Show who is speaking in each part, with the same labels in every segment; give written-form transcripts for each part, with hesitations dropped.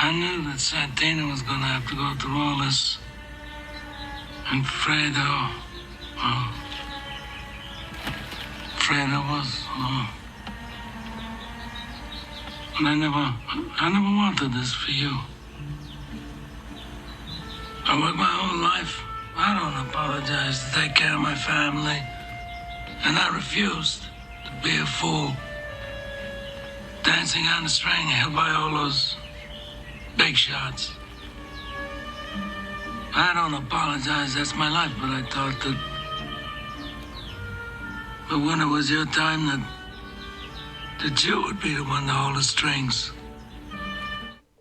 Speaker 1: I knew that Santina was going to have to go through all this. And Fredo was... and I never wanted this for you. I worked my whole life. I don't apologize to take care of my family. And I refused to be a fool. Dancing on the string held by all those big shots. I don't apologize, that's my life, but I thought that... But when it was your time, that you would be the one to hold the strings.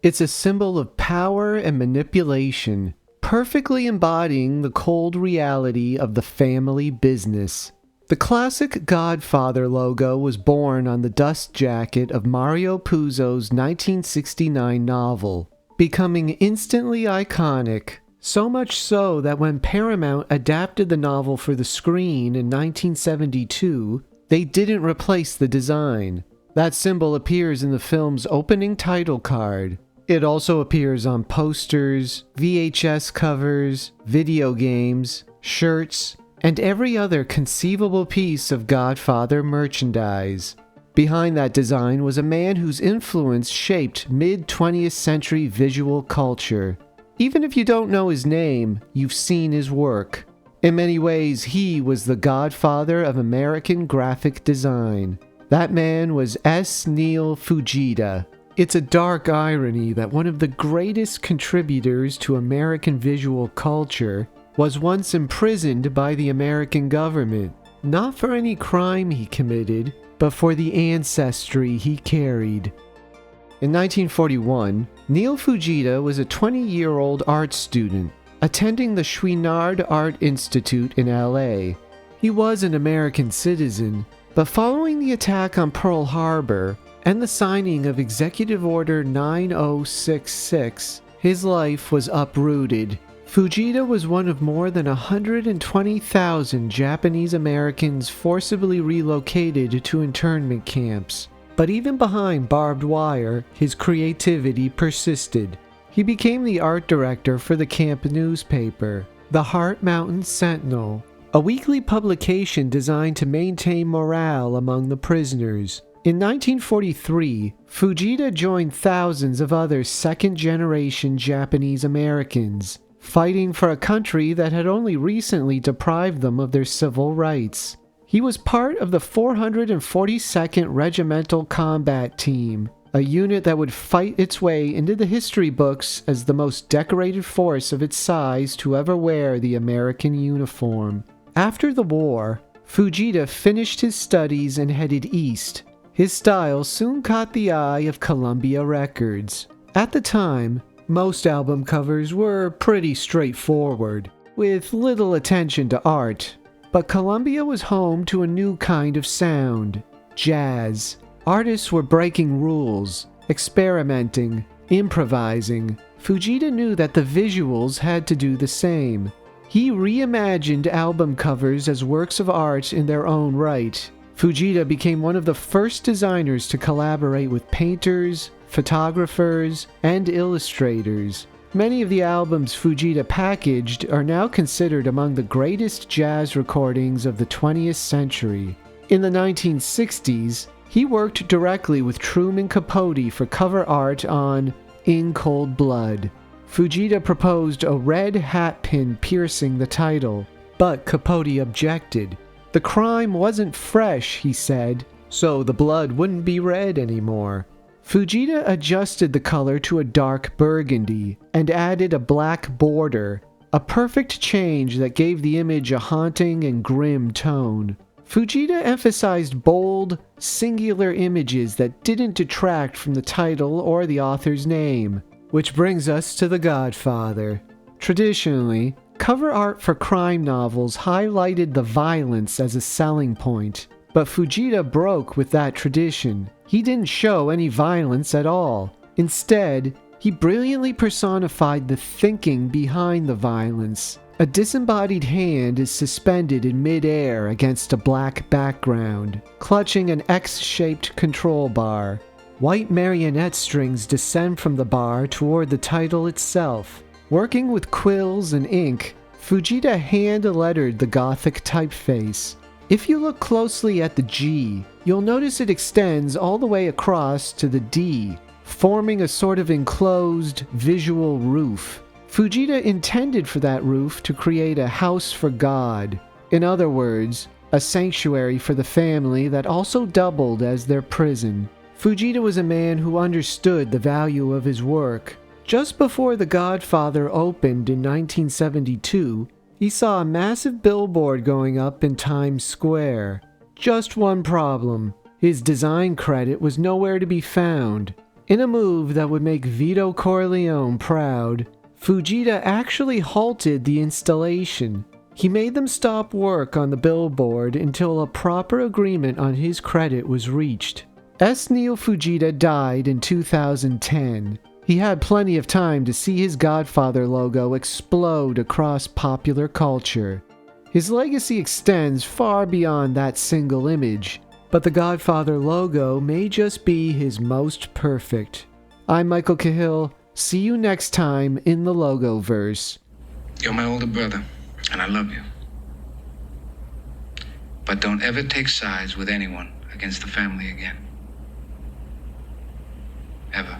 Speaker 2: It's a symbol of power and manipulation, perfectly embodying the cold reality of the family business. The classic Godfather logo was born on the dust jacket of Mario Puzo's 1969 novel, becoming instantly iconic. So much so that when Paramount adapted the novel for the screen in 1972, they didn't replace the design. That symbol appears in the film's opening title card. It also appears on posters, VHS covers, video games, shirts, and every other conceivable piece of Godfather merchandise. Behind that design was a man whose influence shaped mid-20th century visual culture. Even if you don't know his name, you've seen his work. In many ways, he was the godfather of American graphic design. That man was S. Neil Fujita. It's a dark irony that one of the greatest contributors to American visual culture was once imprisoned by the American government, not for any crime he committed, but for the ancestry he carried. In 1941, Neil Fujita was a 20-year-old art student attending the Chouinard Art Institute in LA. He was an American citizen, but following the attack on Pearl Harbor and the signing of Executive Order 9066, his life was uprooted. Fujita was one of more than 120,000 Japanese Americans forcibly relocated to internment camps. But even behind barbed wire, his creativity persisted. He became the art director for the camp newspaper, the Heart Mountain Sentinel, a weekly publication designed to maintain morale among the prisoners. In 1943, Fujita joined thousands of other second-generation Japanese Americans, fighting for a country that had only recently deprived them of their civil rights. He was part of the 442nd Regimental Combat Team, a unit that would fight its way into the history books as the most decorated force of its size to ever wear the American uniform. After the war, Fujita finished his studies and headed east. His style soon caught the eye of Columbia Records. At the time, most album covers were pretty straightforward, with little attention to art. But Columbia was home to a new kind of sound, jazz. Artists were breaking rules, experimenting, improvising. Fujita knew that the visuals had to do the same. He reimagined album covers as works of art in their own right. Fujita became one of the first designers to collaborate with painters, photographers, and illustrators. Many of the albums Fujita packaged are now considered among the greatest jazz recordings of the 20th century. In the 1960s, he worked directly with Truman Capote for cover art on In Cold Blood. Fujita proposed a red hat pin piercing the title, but Capote objected. The crime wasn't fresh, he said, so the blood wouldn't be red anymore. Fujita adjusted the color to a dark burgundy and added a black border, a perfect change that gave the image a haunting and grim tone. Fujita emphasized bold, singular images that didn't detract from the title or the author's name, which brings us to The Godfather. Traditionally, cover art for crime novels highlighted the violence as a selling point, but Fujita broke with that tradition. He didn't show any violence at all. Instead, he brilliantly personified the thinking behind the violence. A disembodied hand is suspended in mid-air against a black background, clutching an X-shaped control bar. White marionette strings descend from the bar toward the title itself. Working with quills and ink, Fujita hand-lettered the Gothic typeface. If you look closely at the G, you'll notice it extends all the way across to the D, forming a sort of enclosed visual roof. Fujita intended for that roof to create a house for God. In other words, a sanctuary for the family that also doubled as their prison. Fujita was a man who understood the value of his work. Just before The Godfather opened in 1972, he saw a massive billboard going up in Times Square. Just one problem. His design credit was nowhere to be found. In a move that would make Vito Corleone proud, Fujita actually halted the installation. He made them stop work on the billboard until a proper agreement on his credit was reached. Neil Fujita died in 2010. He had plenty of time to see his Godfather logo explode across popular culture. His legacy extends far beyond that single image, but the Godfather logo may just be his most perfect. I'm Michael Cahill. See you next time in the Logoverse.
Speaker 3: You're my older brother, and I love you. But don't ever take sides with anyone against the family again. Ever.